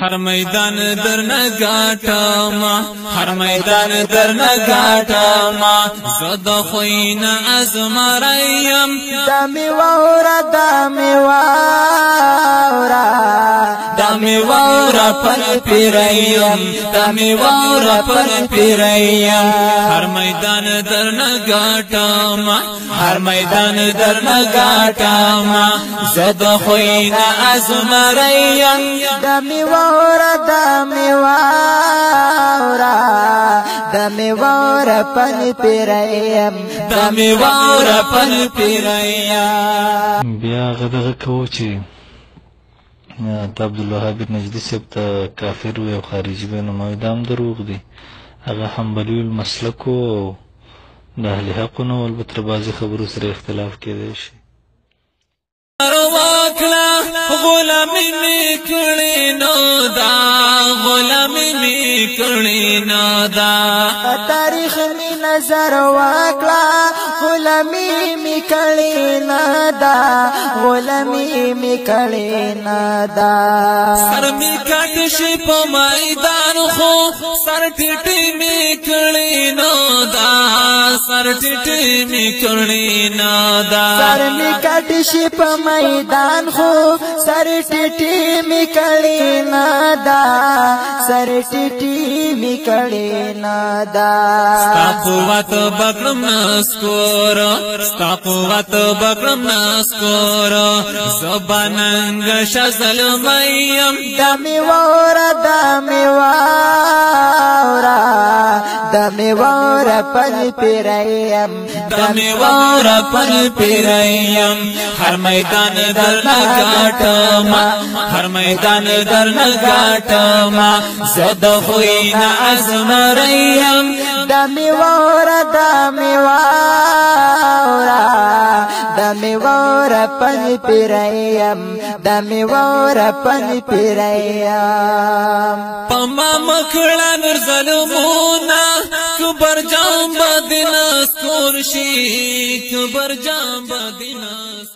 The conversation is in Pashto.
هر میدان درنه گاټما هر میدان درنه گاټما زد خوین ازمرایم دمی وورا دمی وورا دمی وورا پل پیریم دمی وورا پل پیریم هر میدان درنه گاټما هر میدان درنه گاټما زد خوین ازمرایم دمی وورا دمی وورا دمی وورا پل پیریم دمی وورا پل پیریم. بیا غدغه کوو چې د عبدالوهاب نجدي صاحب ته کافر و او خارجي به نو دا هم دروغ دي. هغه حنبلي المسلک و او د اهل حقو نه و، البته بعضې خبرو سره اختلاف کېدی شي. غلامی می کړی نو دا غلامی می کړی نو دا تاریخ می نظر واکړه غلامی می کړی نه دا غلامی می کړی نه دا سر می کټ شي په میدان خو سر ټیټی می کړی نو دا سر ټیټی می کړی نو دا سر می کټ شي په میدان خو سر ټیټی می کړی نه دا سر ټیټی می کړی نه دا ستا قوت بکرم نسکور ستا قوت بکرم نسکور زباننگ شزل میم دمی وورا دمی وورا دمی وورا پل پیریم دمی وورا پل پیریم هر میدان درنه گاټما هر میدان درنه گاټما زد خوین ازمرایم دمی وورا دمی وورا دمی وورا پل پیریم دمی وورا پل پیریم پما مکړه نور ظلمونا کبر جام بدنس کورشي کبر جام بدنس